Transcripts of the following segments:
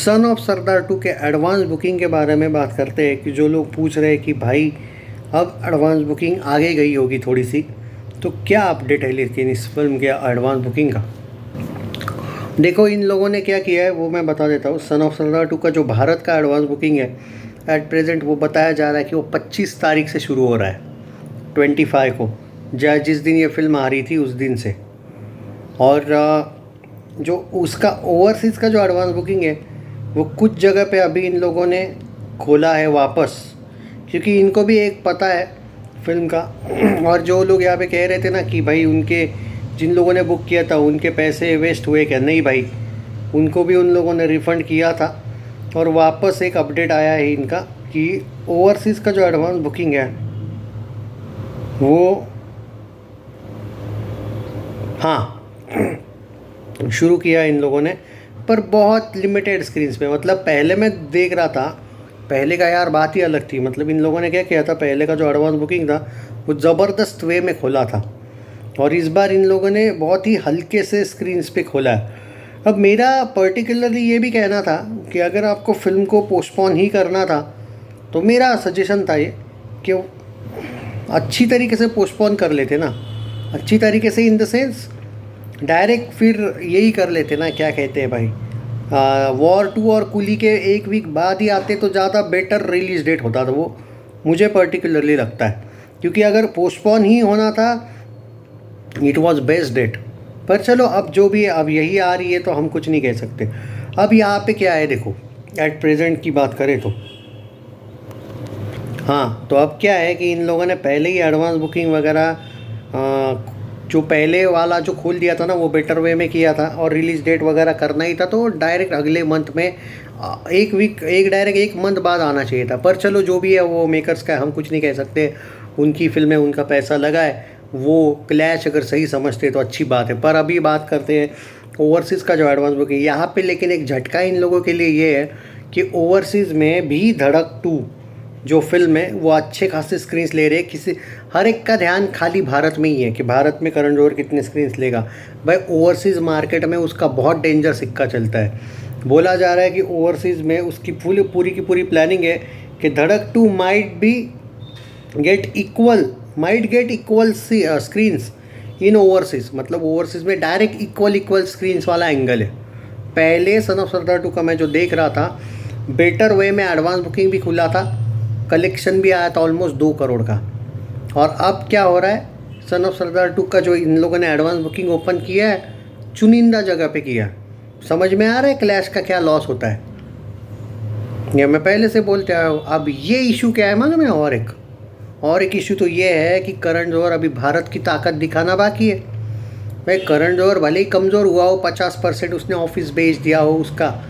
Son of सरदार 2 के advance booking के बारे में बात करते हैं कि जो लोग पूछ रहे हैं कि भाई अब एडवांस बुकिंग आगे गई होगी थोड़ी सी, तो क्या अपडेट है लेकिन इस फिल्म के एडवांस बुकिंग का। देखो इन लोगों ने क्या किया है वो मैं बता देता हूँ। सन ऑफ सरदार 2 का जो भारत का एडवांस बुकिंग है एट प्रेजेंट वो बताया जा रहा है कि वो 25 तारीख से शुरू हो रहा है, 25 को, जिस दिन ये फिल्म आ रही थी उस दिन से। और जो उसका ओवरसीज़ का जो एडवांस बुकिंग है वो कुछ जगह पे अभी इन लोगों ने खोला है वापस, क्योंकि इनको भी एक पता है फिल्म का। और जो लोग यहाँ पे कह रहे थे ना कि भाई उनके जिन लोगों ने बुक किया था उनके पैसे वेस्ट हुए, क्या नहीं भाई, उनको भी उन लोगों ने रिफ़ंड किया था। और वापस एक अपडेट आया है इनका कि ओवरसीज़ का जो एडवांस बुकिंग है वो शुरू किया इन लोगों ने, पर बहुत लिमिटेड स्क्रीन्स पे। मतलब पहले मैं देख रहा था, पहले का यार बात ही अलग थी। मतलब इन लोगों ने क्या किया था, पहले का जो एडवांस बुकिंग था वो ज़बरदस्त वे में खोला था, और इस बार इन लोगों ने बहुत ही हल्के से स्क्रीन्स पे खोला है। अब मेरा पर्टिकुलरली ये भी कहना था कि अगर आपको फिल्म को पोस्टपोन ही करना था तो मेरा सजेशन था ये कि अच्छी तरीके से पोस्टपोन कर लेते ना, अच्छी तरीके से इन द सेंस डायरेक्ट फिर यही कर लेते ना, क्या कहते हैं भाई, वॉर 2 और कुली के एक वीक बाद ही आते तो ज़्यादा बेटर रिलीज़ डेट होता था वो, मुझे पर्टिकुलरली लगता है। क्योंकि अगर पोस्टपोन ही होना था इट वाज बेस्ट डेट। पर चलो अब जो भी है, अब यही आ रही है तो हम कुछ नहीं कह सकते। अब यहाँ पे क्या है देखो, एट प्रेजेंट की बात करें तो तो अब क्या है कि इन लोगों ने पहले ही एडवांस बुकिंग वगैरह जो पहले वाला जो खोल दिया था ना वो बेटर वे में किया था, और रिलीज़ डेट वगैरह करना ही था तो डायरेक्ट अगले मंथ में एक मंथ बाद आना चाहिए था। पर चलो जो भी है वो मेकर्स का, हम कुछ नहीं कह सकते, उनकी फिल्में, उनका पैसा लगा है, वो क्लैश अगर सही समझते तो अच्छी बात है। पर अभी बात करते हैं ओवरसीज़ का जो एडवांस बुकिंग यहाँ पे। लेकिन एक झटका इन लोगों के लिए ये है कि ओवरसीज़ में भी धड़क 2 जो फिल्म है वो अच्छे खासे स्क्रीन्स ले रहे हैं। हर एक का ध्यान खाली भारत में ही है कि भारत में करण जौहर कितने स्क्रीन्स लेगा। भाई ओवरसीज़ मार्केट में उसका बहुत डेंजर सिक्का चलता है। बोला जा रहा है कि ओवरसीज़ में उसकी पूरी की पूरी प्लानिंग है कि धड़क 2 माइट गेट इक्वल स्क्रीन्स इन ओवरसीज़। मतलब ओवरसीज़ में डायरेक्ट इक्वल स्क्रीन्स वाला एंगल है। पहले सन ऑफ सरदार 2 का मैं जो देख रहा था बेटर वे में एडवांस बुकिंग भी खुला था, कलेक्शन भी आया था ऑलमोस्ट 2 करोड़ का। और अब क्या हो रहा है, सन ऑफ सरदार 2 का जो इन लोगों ने एडवांस बुकिंग ओपन किया है चुनिंदा जगह पे किया। समझ में आ रहा है क्लैश का क्या लॉस होता है, ये मैं पहले से बोलते आया हूँ। अब ये इशू क्या है मालूम है, और एक इशू तो ये है कि करण जौहर अभी भारत की ताकत दिखाना बाकी है। भाई करण जौहर भले ही कमज़ोर हुआ हो, 50% उसने ऑफिस बेच दिया हो उसका,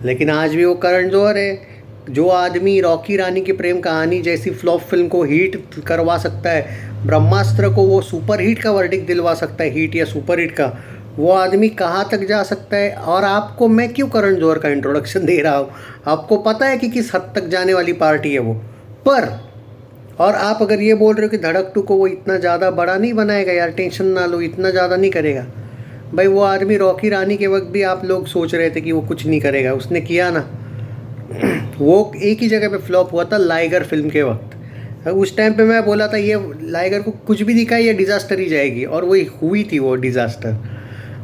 लेकिन आज भी वो करण जौहर है। जो आदमी रॉकी रानी की प्रेम कहानी जैसी फ्लॉप फिल्म को हिट करवा सकता है, ब्रह्मास्त्र को वो सुपर हिट का वर्डिक्ट दिलवा सकता है, हिट या सुपर हिट का, वो आदमी कहाँ तक जा सकता है। और आपको मैं क्यों करण जौहर का इंट्रोडक्शन दे रहा हूँ, आपको पता है कि किस हद तक जाने वाली पार्टी है वो। पर और आप अगर ये बोल रहे हो कि धड़क 2 को वो इतना ज़्यादा बड़ा नहीं बनाएगा, यार टेंशन ना लो, इतना ज़्यादा नहीं करेगा। भाई वो आदमी रॉकी रानी के वक्त भी आप लोग सोच रहे थे कि वो कुछ नहीं करेगा, उसने किया ना। वो एक ही जगह पे फ्लॉप हुआ था लाइगर फिल्म के वक्त। उस टाइम पे मैं बोला था ये लाइगर को कुछ भी दिखा ये डिज़ास्टर ही जाएगी, और वही हुई थी वो डिज़ास्टर।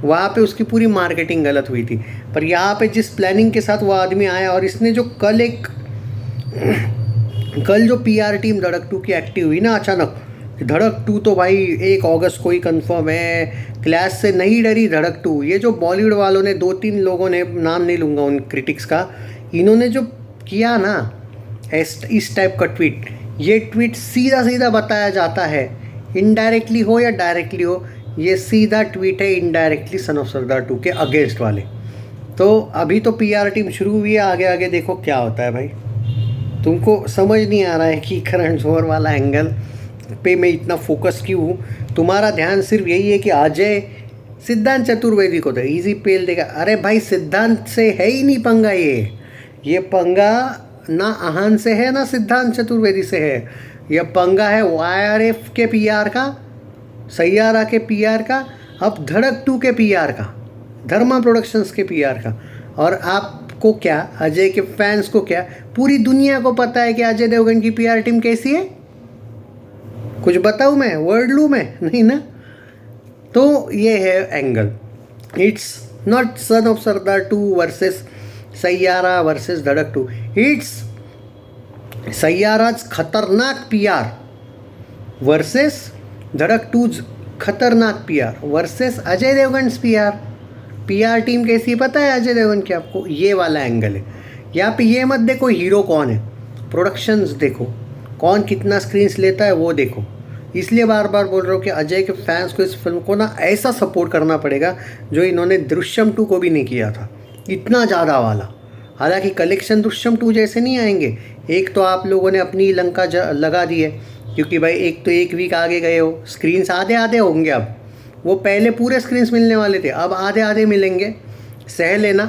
वहाँ पे उसकी पूरी मार्केटिंग गलत हुई थी। पर यहाँ पे जिस प्लानिंग के साथ वो आदमी आया, और इसने जो कल जो पीआर टीम धड़क 2 की एक्टिव हुई ना अचानक, धड़क 2 तो भाई 1 अगस्त को ही कन्फर्म है, क्लैश से नहीं डरी धड़क 2। ये जो बॉलीवुड वालों ने 2-3 लोगों ने, नाम नहीं लूँगा उन क्रिटिक्स का, इन्होंने जो किया ना इस टाइप का ट्वीट, ये ट्वीट सीधा बताया जाता है, इनडायरेक्टली हो या डायरेक्टली हो, ये सीधा ट्वीट है इनडायरेक्टली सन ऑफ सरदार 2 के अगेंस्ट वाले। तो अभी तो पीआर टीम शुरू हुई है, आगे देखो क्या होता है। भाई तुमको समझ नहीं आ रहा है कि करण जौहर वाला एंगल पे मैं इतना फोकस क्यों हूँ। तुम्हारा ध्यान सिर्फ यही है कि अजय सिद्धांत चतुर्वेदी को तो ईजी पेल देगा। अरे भाई सिद्धांत से है ही नहीं पंगा, ये पंगा ना आहान से है ना सिद्धांत चतुर्वेदी से है, यह पंगा है YRF के पीआर का, सैयारा के पीआर का, अब धड़क 2 के पीआर का, धर्मा प्रोडक्शंस के पीआर का। और आप आपको क्या, अजय के फैंस को क्या, पूरी दुनिया को पता है कि अजय देवगन की पीआर टीम कैसी है। कुछ बताऊँ मैं, वर्ड लूँ मैं, नहीं ना। तो ये है angle. It's not son of Sardar 2 versus Saiyaara versus Dhadak 2, it's सैयाराज खतरनाक पीआर वर्सेस धड़क 2 खतरनाक PR versus Ajay Devgan's PR team कैसी पता है अजय देवगन की आपको। ये वाला एंगल है यहाँ पे। ये मत देखो हीरो कौन है, प्रोडक्शंस देखो, कौन कितना स्क्रीन्स लेता है वो देखो। इसलिए बार बार बोल रहा हूँ कि अजय के फैंस को इस फिल्म को ना ऐसा सपोर्ट करना पड़ेगा जो इन्होंने दृश्यम 2 को भी नहीं किया था, इतना ज़्यादा वाला। हालांकि कलेक्शन दृश्यम 2 जैसे नहीं आएंगे। एक तो आप लोगों ने अपनी लंका लगा दी है, क्योंकि भाई एक तो एक वीक आगे गए हो, स्क्रीन्स आधे आधे होंगे। अब वो पहले पूरे स्क्रीन्स मिलने वाले थे, अब आधे आधे मिलेंगे। सह लेना,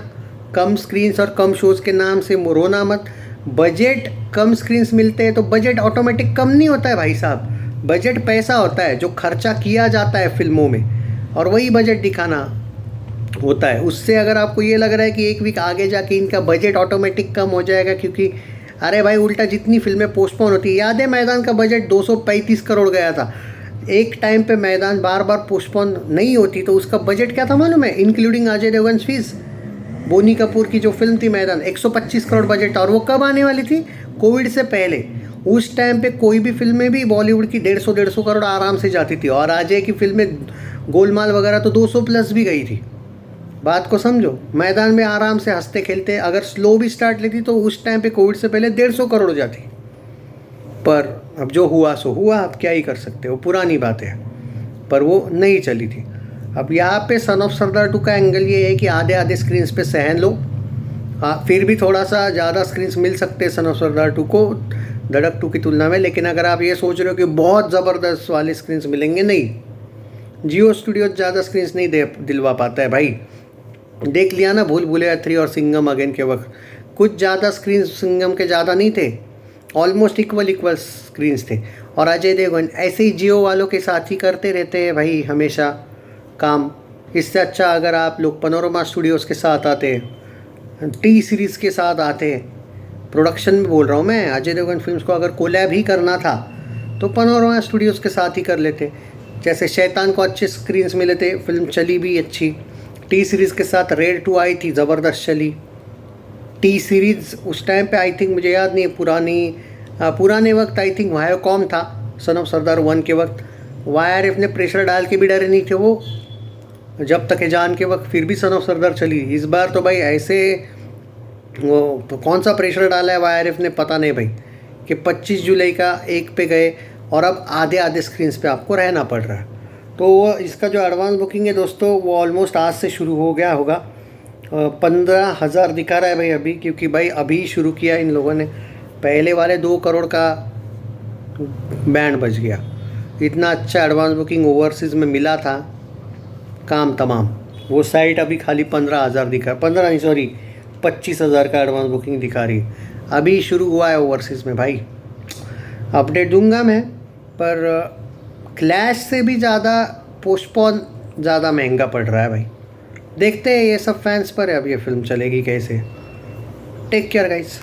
कम स्क्रीन्स और कम शोज़ के नाम से रोना मत। बजट कम स्क्रीन्स मिलते हैं तो बजट ऑटोमेटिक कम नहीं होता है भाई साहब। बजट पैसा होता है जो खर्चा किया जाता है फिल्मों में, और वही बजट दिखाना होता है। उससे अगर आपको ये लग रहा है कि एक वीक आगे जाके इनका बजट ऑटोमेटिक कम हो जाएगा, क्योंकि अरे भाई उल्टा जितनी फिल्में पोस्टपोन होती है, याद है मैदान का बजट 235 करोड़ गया था। एक टाइम पे मैदान बार बार पोस्टपोन नहीं होती तो उसका बजट क्या था मालूम है, इंक्लूडिंग अजय देवगन फीस। बोनी कपूर की जो फिल्म थी मैदान, 125 करोड़ बजट था, और वो कब आने वाली थी, कोविड से पहले। उस टाइम पे कोई भी फिल्में भी बॉलीवुड की 150 करोड़ आराम से जाती थी, और अजय की फिल्में गोलमाल वगैरह तो 200 प्लस भी गई थी। बात को समझो, मैदान में आराम से हंसते खेलते, अगर स्लो भी स्टार्ट लेती तो उस टाइम पे कोविड से पहले 150 करोड़ जाती। पर अब जो हुआ सो हुआ, आप क्या ही कर सकते हो, पुरानी बात है। पर वो नहीं चली थी। अब यहाँ पे सन ऑफ सरदार 2 का एंगल ये है कि आधे आधे स्क्रीन्स पे सहन लो। हाँ, फिर भी थोड़ा सा ज़्यादा स्क्रीन्स मिल सकते हैं सन ऑफ सरदार 2 को धड़क 2 की तुलना में। लेकिन अगर आप ये सोच रहे हो कि बहुत ज़बरदस्त वाले स्क्रीन्स मिलेंगे, नहीं, जियो स्टूडियो ज़्यादा स्क्रीन्स नहीं दिलवा पाता है भाई। देख लिया ना भूल भुलैया 3 और सिंघम अगेन के वक्त, कुछ ज़्यादा स्क्रीन सिंघम के ज़्यादा नहीं थे, ऑलमोस्ट इक्वल स्क्रीन्स थे। और अजय देवगन ऐसे ही जियो वालों के साथ ही करते रहते हैं भाई हमेशा काम। इससे अच्छा अगर आप लोग पैनोरमा स्टूडियोज़ के साथ आते, टी सीरीज़ के साथ आते, प्रोडक्शन में बोल रहा हूँ मैं, अजय देवगन फिल्म्स को अगर कोलैब ही करना था तो पैनोरमा स्टूडियोज़ के साथ ही कर लेते। जैसे शैतान को अच्छे स्क्रीन्स मिले थे, फिल्म चली भी अच्छी। टी सीरीज़ के साथ रेड 2 आई थी, ज़बरदस्त चली। टी सीरीज़ उस टाइम पे आई थिंक, मुझे याद नहीं है, पुराने वक्त आई थिंक वायोकॉम था सन ऑफ सरदार 1 के वक्त। वाईआरएफ ने प्रेशर डाल के भी डरे नहीं थे वो, जब तक है जान के वक्त, फिर भी सन ऑफ सरदार चली। इस बार तो भाई ऐसे वो तो कौन सा प्रेशर डाला है वाईआरएफ ने पता नहीं भाई, कि 25 जुलाई का एक पे गए और अब आधे आधे स्क्रीन्स पे आपको रहना पड़ रहा है। तो इसका जो एडवांस बुकिंग है दोस्तों, वो ऑलमोस्ट आज से शुरू हो गया होगा। 15,000 दिखा रहा है भाई अभी, क्योंकि भाई अभी शुरू किया इन लोगों ने। पहले वाले 2 करोड़ का बैंड बच गया। इतना अच्छा एडवांस बुकिंग ओवरसीज़ में मिला था, काम तमाम। वो साइट अभी खाली 15,000 दिखा, 15 नहीं सॉरी 25,000 का एडवांस बुकिंग दिखा रही है। अभी शुरू हुआ है ओवरसीज़ में भाई। अपडेट दूंगा मैं, पर क्लैश से भी ज़्यादा पोस्टपोन ज़्यादा महंगा पड़ रहा है भाई। देखते हैं, ये सब फैंस पर है अब ये फिल्म चलेगी कैसे। Take care guys.